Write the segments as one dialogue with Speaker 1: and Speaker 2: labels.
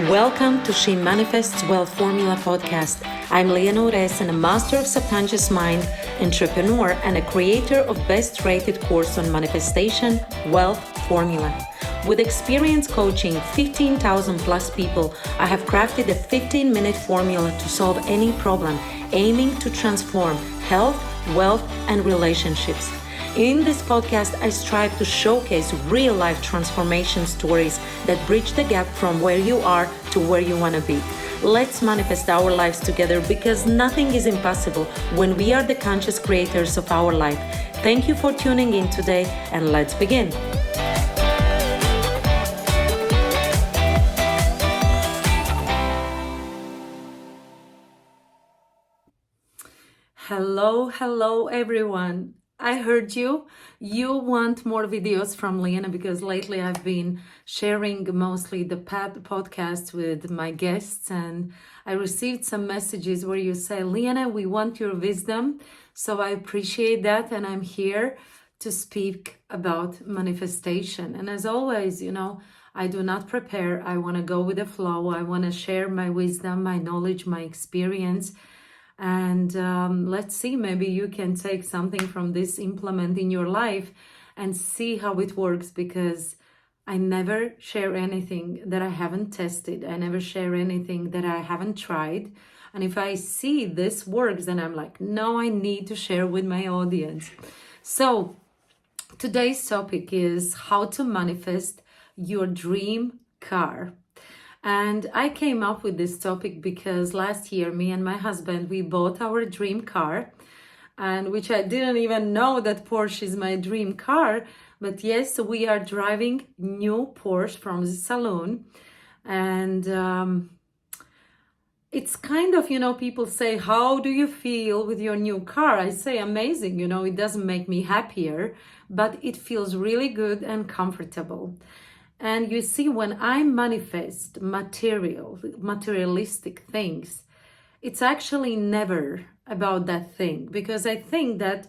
Speaker 1: Welcome to SheManifests Wealth Formula podcast. I'm Liene and a master of subconscious mind, entrepreneur, and a creator of best-rated course on manifestation, wealth formula. With experience coaching 15,000 plus people, I have crafted a 15-minute formula to solve any problem, aiming to transform health, wealth, and relationships. In this podcast, I strive to showcase real-life transformation stories that bridge the gap from where you are to where you want to be. Let's manifest our lives together because nothing is impossible when we are the conscious creators of our life. Thank you for tuning in today, and let's begin. Hello, everyone. I heard you. You want more videos from Liene because lately I've been sharing mostly the podcast with my guests, and I received some messages where you say, Liene, we want your wisdom. So I appreciate that, and I'm here to speak about manifestation. And as always, I do not prepare. I want to go with the flow. I want to share my wisdom, my knowledge, my experience. And let's see, maybe you can take something from this, implement in your life and see how it works, because I never share anything that I haven't tested. I never share anything that I haven't tried. And if I see this works, then I'm like, no, I need to share with my audience. So today's topic is how to manifest your dream car. And I came up with this topic because last year, me and my husband, we bought our dream car, and which I didn't even know that Porsche is my dream car. But yes, we are driving new Porsche from the salon. And it's kind of, people say, how do you feel with your new car? I say, amazing. It doesn't make me happier, but it feels really good and comfortable. And you see, when I manifest materialistic things, it's actually never about that thing, because I think that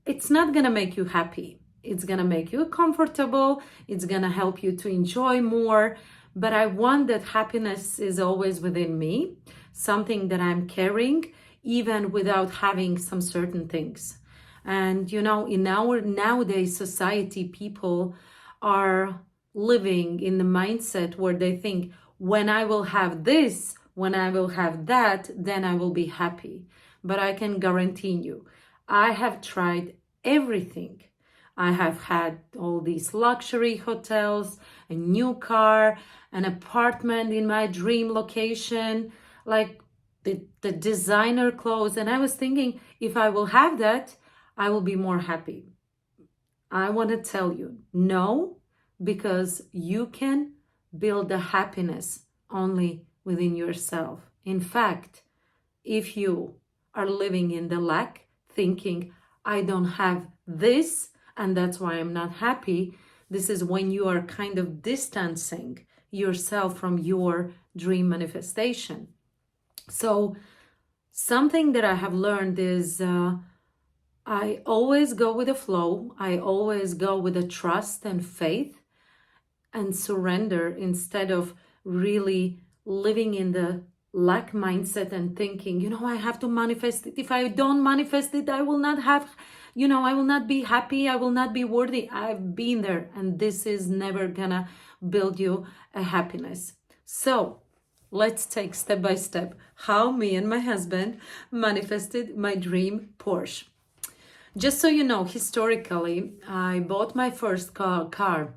Speaker 1: it's not going to make you happy. It's going to make you comfortable. It's going to help you to enjoy more. But I want that happiness is always within me, something that I'm carrying, even without having some certain things. And, in our nowadays society, people are living in the mindset where they think, when I will have this, when I will have that, then I will be happy. But I can guarantee you, I have tried everything. I have had all these luxury hotels, a new car, an apartment in my dream location, like the designer clothes. And I was thinking, if I will have that, I will be more happy. I want to tell you, no, because you can build the happiness only within yourself. In fact, if you are living in the lack, thinking, I don't have this, and that's why I'm not happy, this is when you are kind of distancing yourself from your dream manifestation. So something that I have learned is I always go with the flow. I always go with the trust and faith and surrender, instead of really living in the lack mindset and thinking, I have to manifest it. If I don't manifest it, I will not have, I will not be happy. I will not be worthy. I've been there, and this is never gonna build you a happiness. So let's take step by step how me and my husband manifested my dream Porsche. Just so you know, historically, I bought my first car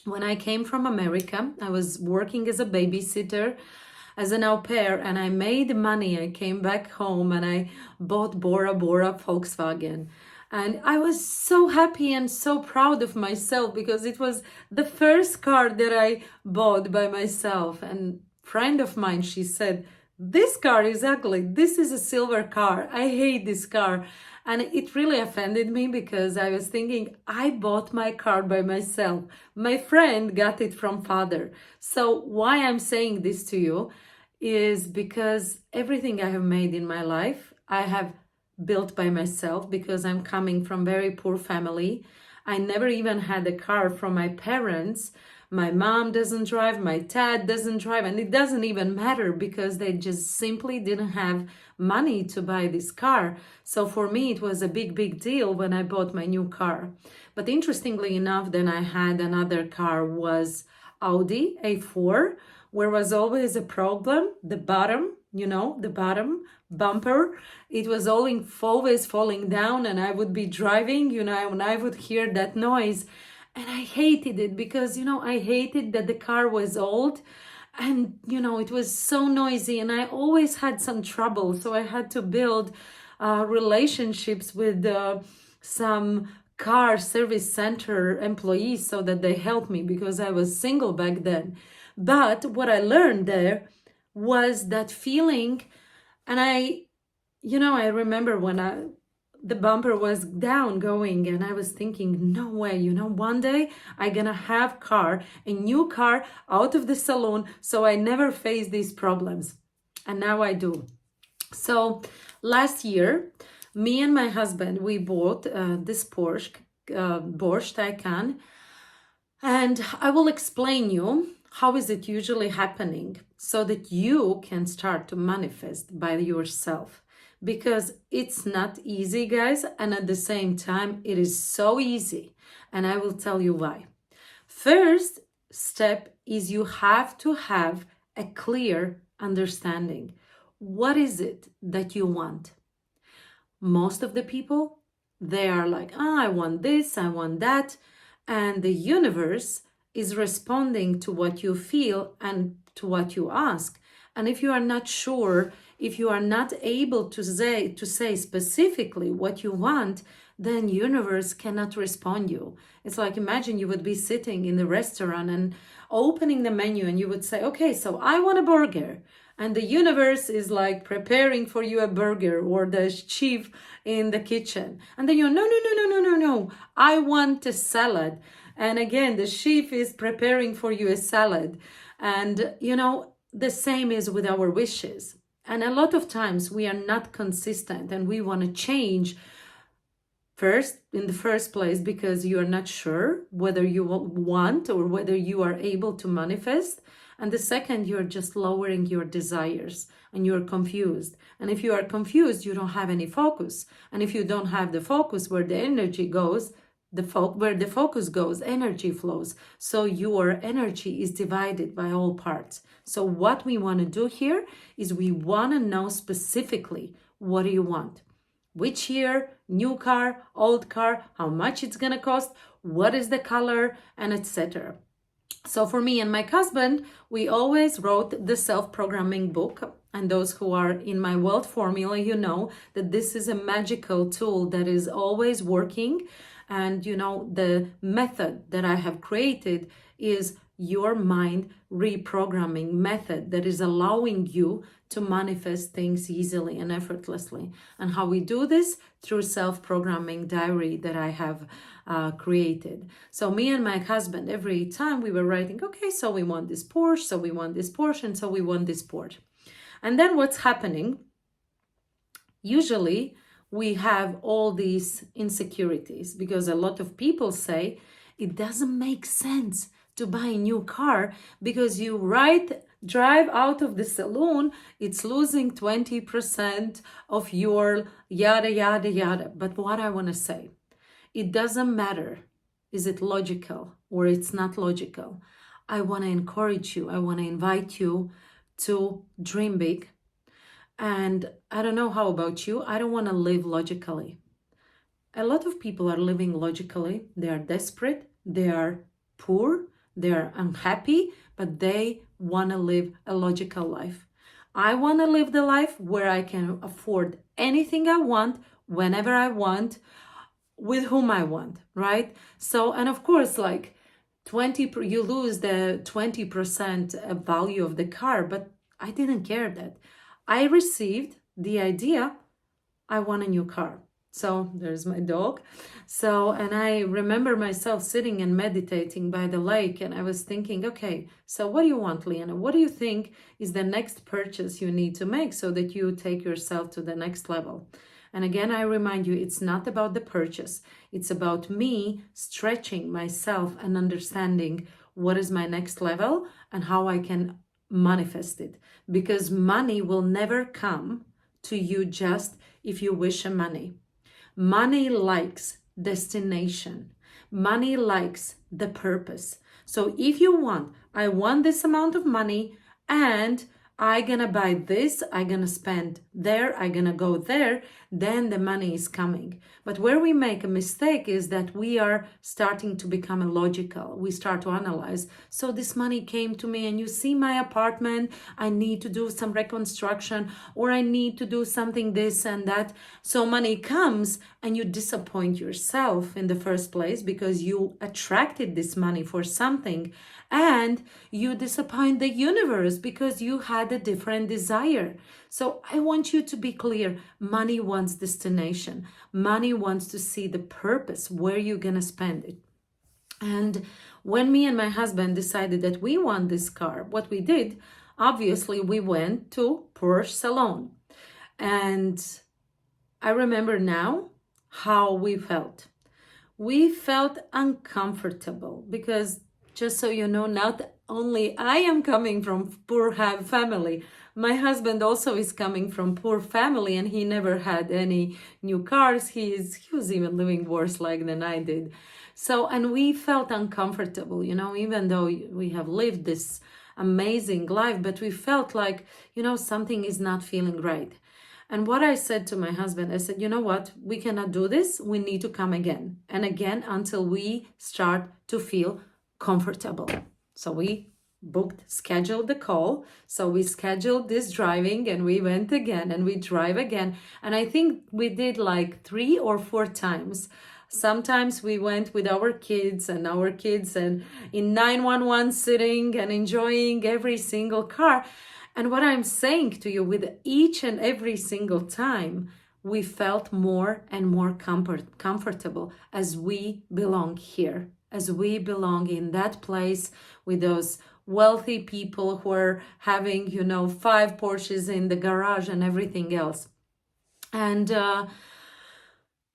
Speaker 1: when I came from America. I was working as a babysitter, as an au pair, and I made money. I came back home and I bought Bora Bora Volkswagen. And I was so happy and so proud of myself, because it was the first car that I bought by myself. And a friend of mine, she said, this car is ugly. This is a silver car. I hate this car. And it really offended me, because I was thinking, I bought my car by myself. My friend got it from father. So why I'm saying this to you is because everything I have made in my life, I have built by myself, because I'm coming from very poor family. I never even had a car from my parents, my mom doesn't drive, my dad doesn't drive, and it doesn't even matter because they just simply didn't have money to buy this car. So for me, it was a big deal when I bought my new car. But interestingly enough, then I had another car, was Audi A4, where was always a problem, the bottom, the bottom bumper. It was always falling down, and I would be driving, and I would hear that noise. And I hated it because, I hated that the car was old and, it was so noisy and I always had some trouble. So I had to build relationships with some car service center employees so that they helped me because I was single back then. But what I learned there was that feeling, and I remember when the bumper was down going and I was thinking, no way, one day I'm gonna have a new car out of the salon, so I never face these problems. And now I do. So last year, me and my husband, we bought this Porsche Taycan, and I will explain you how is it usually happening so that you can start to manifest by yourself. Because it's not easy, guys, and at the same time, it is so easy. And I will tell you why. First step is you have to have a clear understanding. What is it that you want? Most of the people, they are like, I want this, I want that. And the universe is responding to what you feel and to what you ask. And if you are not sure, if you are not able to say specifically what you want, then universe cannot respond you. It's like, imagine you would be sitting in the restaurant and opening the menu and you would say, okay, so I want a burger. And the universe is like preparing for you a burger, or the chef in the kitchen. And then you're, no, I want a salad. And again, the chef is preparing for you a salad. And, the same is with our wishes. And a lot of times we are not consistent and we want to change in the first place because you are not sure whether you want or whether you are able to manifest. And the second, you're just lowering your desires and you're confused. And if you are confused, you don't have any focus. And if you don't have the focus where the energy goes, where the focus goes, energy flows. So your energy is divided by all parts. So what we want to do here is we want to know specifically, what do you want? Which year, new car, old car, how much it's going to cost, what is the color, and etc. So for me and my husband, we always wrote the self-programming book. And those who are in my wealth formula, you know that this is a magical tool that is always working. And the method that I have created is your mind reprogramming method that is allowing you to manifest things easily and effortlessly. And how we do this? Through self-programming diary that I have created. So me and my husband, every time we were writing, okay, so we want this Porsche, so we want this Porsche, and so we want this Porsche. And then what's happening? Usually we have all these insecurities because a lot of people say it doesn't make sense to buy a new car because you drive out of the salon, it's losing 20% of your yada, yada, yada. But what I want to say, it doesn't matter. Is it logical or it's not logical? I want to encourage you. I want to invite you to dream big. And I don't know how about you. I don't want to live logically. A lot of people are living logically. They are desperate. They are poor. They are unhappy, but they want to live a logical life. I want to live the life where I can afford anything I want, whenever I want, with whom I want, right? So, and of course, like you lose the 20% value of the car, but I didn't care that. I received the idea, I want a new car. So there's my dog. And I remember myself sitting and meditating by the lake, and I was thinking, okay, so what do you want, Liene? What do you think is the next purchase you need to make so that you take yourself to the next level? And again, I remind you, it's not about the purchase. It's about me stretching myself and understanding what is my next level and how I can manifest it. Because money will never come to you just if you wish money. Money likes destination. Money likes the purpose. So if you want, I want this amount of money and I gonna buy this, I gonna spend there, I gonna go there, then the money is coming. But where we make a mistake is that we are starting to become illogical. We start to analyze. So this money came to me and you see my apartment, I need to do some reconstruction or I need to do something this and that. So money comes and you disappoint yourself in the first place because you attracted this money for something, and you disappoint the universe because you had a different desire. So I want you to be clear. Money wants destination. Money wants to see the purpose, where you're going to spend it. And when me and my husband decided that we want this car, what we did, obviously we went to Porsche salon. And I remember now how we felt. We felt uncomfortable because, just so you know, not only I am coming from poor family, my husband also is coming from poor family and he never had any new cars. He was even living worse like than I did. So, and we felt uncomfortable, even though we have lived this amazing life, but we felt like, something is not feeling right. And what I said to my husband, I said, you know what, we cannot do this. We need to come again and again until we start to feel comfortable. So we scheduled the call. So we scheduled this driving and we went again and we drive again. And I think we did like 3 or 4 times. Sometimes we went with our kids and in 911 sitting and enjoying every single car. And what I'm saying to you, with each and every single time, we felt more and more comfortable as we belong here, as we belong in that place with those wealthy people who are having, 5 Porsches in the garage and everything else. And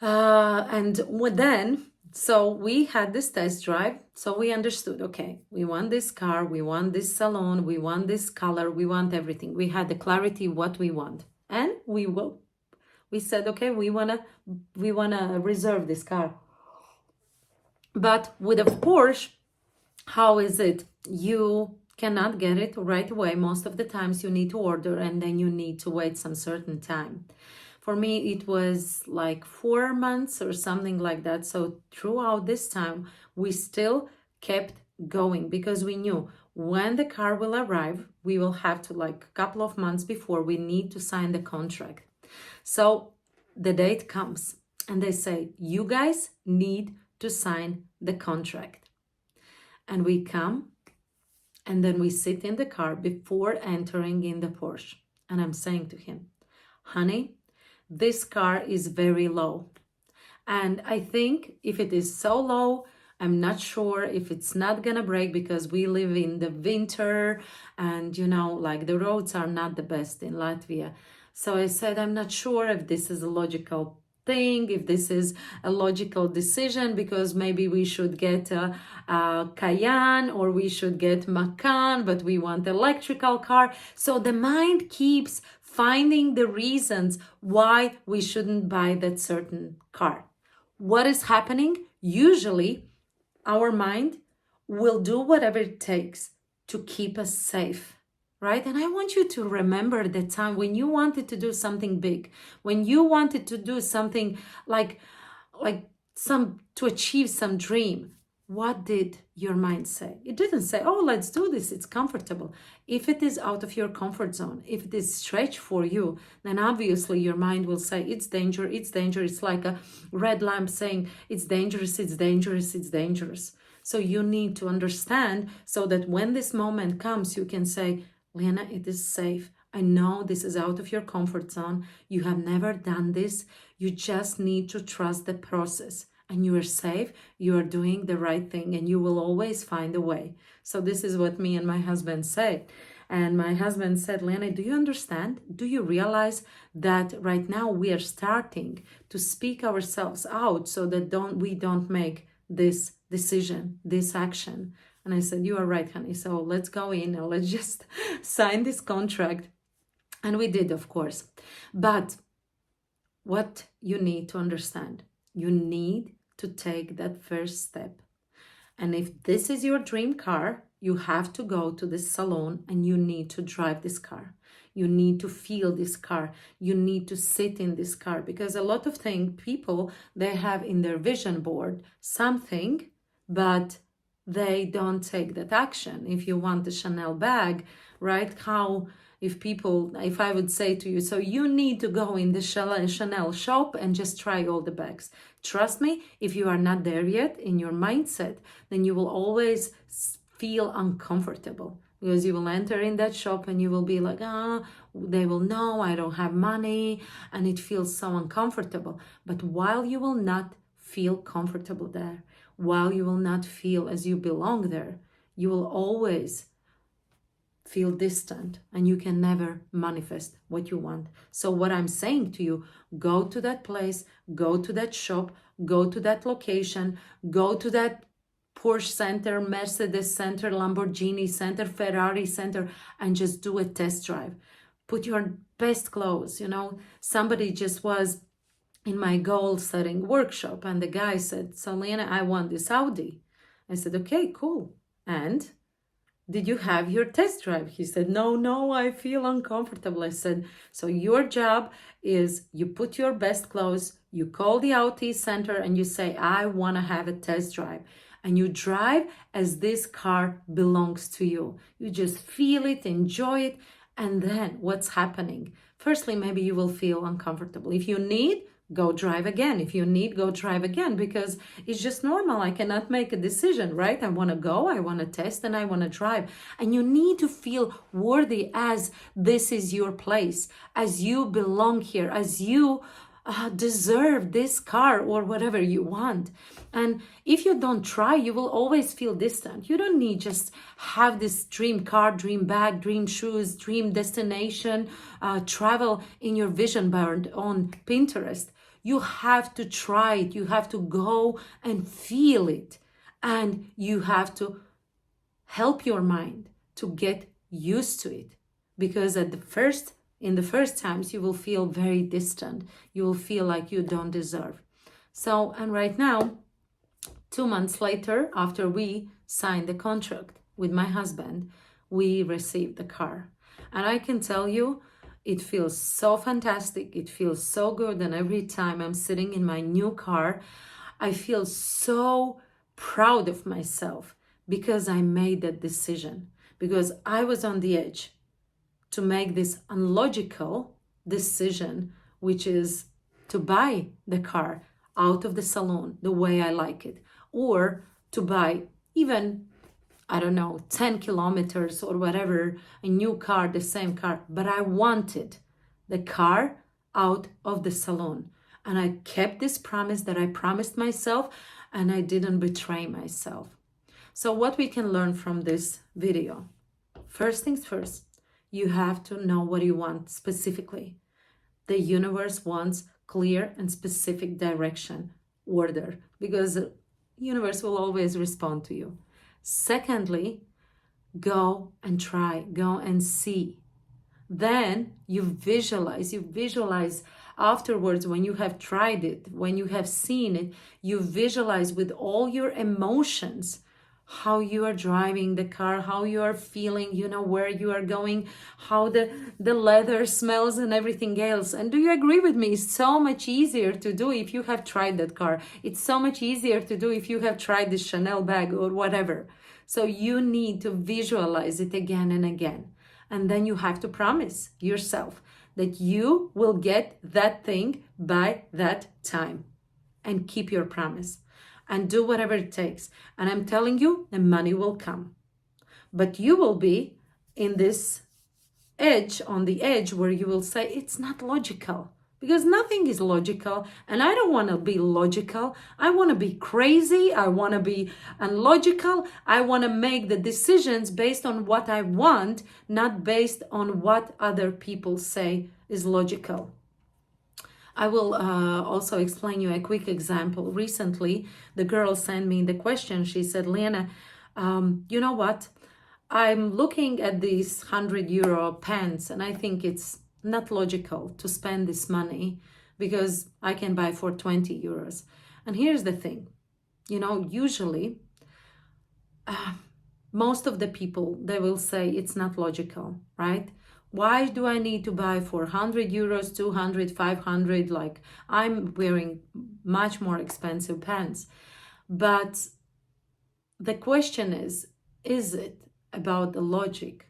Speaker 1: then, so we had this test drive. So we understood, okay, we want this car, we want this salon, we want this color, we want everything. We had the clarity what we want. And we said, okay, we wanna reserve this car. But with a Porsche, how is it? You cannot get it right away. Most of the times you need to order and then you need to wait some certain time. For me, it was like 4 months or something like that. So throughout this time, we still kept going because we knew when the car will arrive, we will have to, like a couple of months before, we need to sign the contract. So the date comes and they say, you guys need to sign the contract. And we come and then we sit in the car before entering in the Porsche. And I'm saying to him, honey, this car is very low. And I think if it is so low, I'm not sure if it's not gonna break because we live in the winter and, like the roads are not the best in Latvia. So I said, I'm not sure if this is a logical thing, if this is a logical decision, because maybe we should get a Cayenne or we should get Macan, but we want electrical car. So the mind keeps finding the reasons why we shouldn't buy that certain car. What is happening? Usually our mind will do whatever it takes to keep us safe, right? And I want you to remember the time when you wanted to do something big, when you wanted to do something to achieve some dream. What did your mind say? It didn't say, oh, let's do this, it's comfortable. If it is out of your comfort zone, if it is stretch for you, then obviously your mind will say, it's danger, it's dangerous. It's like a red lamp saying, it's dangerous, it's dangerous, it's dangerous. So you need to understand so that when this moment comes, you can say, Liene, it is safe. I know this is out of your comfort zone. You have never done this. You just need to trust the process. And you are safe, you are doing the right thing, and you will always find a way. So this is what me and my husband say. And my husband said, Liene, do you understand? Do you realize that right now we are starting to speak ourselves out so that we don't make this decision, this action? And I said, you are right, honey. So let's go in and let's just sign this contract. And we did, of course. But what you need to understand, you need to take that first step. And if this is your dream car, you have to go to this salon and you need to drive this car. You need to feel this car. You need to sit in this car, because a lot of people, they have in their vision board something, but they don't take that action. If you want the Chanel bag, right? If I would say to you, so you need to go in the Chanel shop and just try all the bags. Trust me, if you are not there yet in your mindset, then you will always feel uncomfortable, because you will enter in that shop and you will be like, they will know I don't have money, and it feels so uncomfortable. But while you will not feel comfortable there, while you will not feel as you belong there, you will always feel distant and you can never manifest what you want. So what I'm saying to you, go to that place, go to that shop, go to that location, go to that Porsche center, Mercedes center, Lamborghini center, Ferrari center, and just do a test drive. Put your best clothes. Somebody just was in my goal setting workshop and the guy said, so Liene, I want this Audi. I said, okay, cool. And did you have your test drive? He said, no, I feel uncomfortable. I said, so your job is you put your best clothes, you call the Audi center and you say, I want to have a test drive. And you drive as this car belongs to you. You just feel it, enjoy it. And then what's happening? Firstly, maybe you will feel uncomfortable. If you need, go drive again. If you need, go drive again, because it's just normal. I cannot make a decision, right? I want to go, I want to test, and I want to drive. And you need to feel worthy as this is your place, as you belong here, as you deserve this car or whatever you want. And if you don't try, you will always feel distant. You don't need just have this dream car, dream bag, dream shoes, dream destination, travel in your vision board on Pinterest. You have to try it. You have to go and feel it. And you have to help your mind to get used to it. Because in the first times, you will feel very distant. You will feel like you don't deserve. So, and right now, 2 months later, after we signed the contract with my husband, we received the car. And I can tell you, it feels so fantastic. It feels so good. And every time I'm sitting in my new car, I feel so proud of myself because I made that decision. Because I was on the edge to make this unlogical decision, which is to buy the car out of the salon the way I like it, or to buy even, 10 kilometers or whatever, a new car, the same car. But I wanted the car out of the salon. And I kept this promise that I promised myself, and I didn't betray myself. So what we can learn from this video? First things first, you have to know what you want specifically. The universe wants clear and specific direction, order, because the universe will always respond to you. Secondly, go and try, go and see. Then you visualize afterwards when you have tried it, when you have seen it, you visualize with all your emotions how you are driving the car, how you are feeling, where you are going, how the leather smells and everything else. And do you agree with me? It's so much easier to do if you have tried that car. It's so much easier to do if you have tried this Chanel bag or whatever. So you need to visualize it again and again. And then you have to promise yourself that you will get that thing by that time, and keep your promise. And do whatever it takes. And I'm telling you, the money will come. But you will be in this on the edge where you will say, it's not logical. Because nothing is logical. And I don't want to be logical. I want to be crazy. I want to be unlogical. I want to make the decisions based on what I want, not based on what other people say is logical. I will also explain you a quick example. Recently, the girl sent me the question. She said, Liene, You know what? I'm looking at these €100 pants and I think it's not logical to spend this money because I can buy for €20. And here's the thing, usually most of the people, they will say it's not logical, right? Why do I need to buy for €100, 200, 500? Like, I'm wearing much more expensive pants. But the question is it about the logic,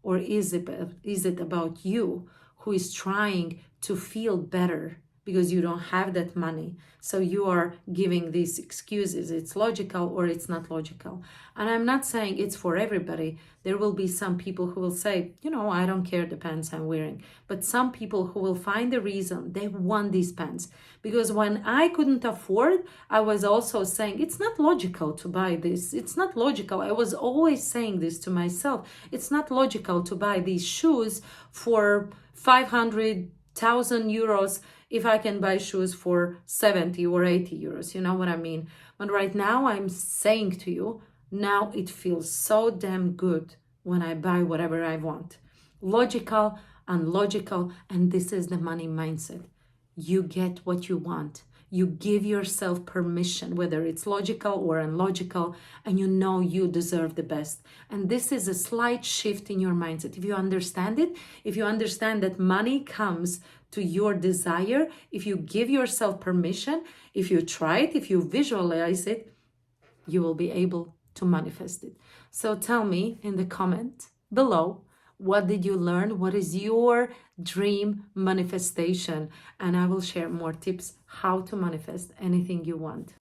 Speaker 1: or is it about you who is trying to feel better because you don't have that money? So you are giving these excuses. It's logical or it's not logical. And I'm not saying it's for everybody. There will be some people who will say, I don't care the pants I'm wearing. But some people who will find a reason they want these pants. Because when I couldn't afford, I was also saying, it's not logical to buy this. It's not logical. I was always saying this to myself. It's not logical to buy these shoes for 500,000 euros if I can buy shoes for 70 or 80 euros. You know what I mean? But right now I'm saying to you, now it feels so damn good when I buy whatever I want. Logical, unlogical, and this is the money mindset. You get what you want. You give yourself permission, whether it's logical or unlogical, and you deserve the best. And this is a slight shift in your mindset. If you understand it, if you understand that money comes to your desire, if you give yourself permission, if you try it, if you visualize it, you will be able to manifest it. So tell me in the comment below, what did you learn? What is your dream manifestation? And I will share more tips how to manifest anything you want.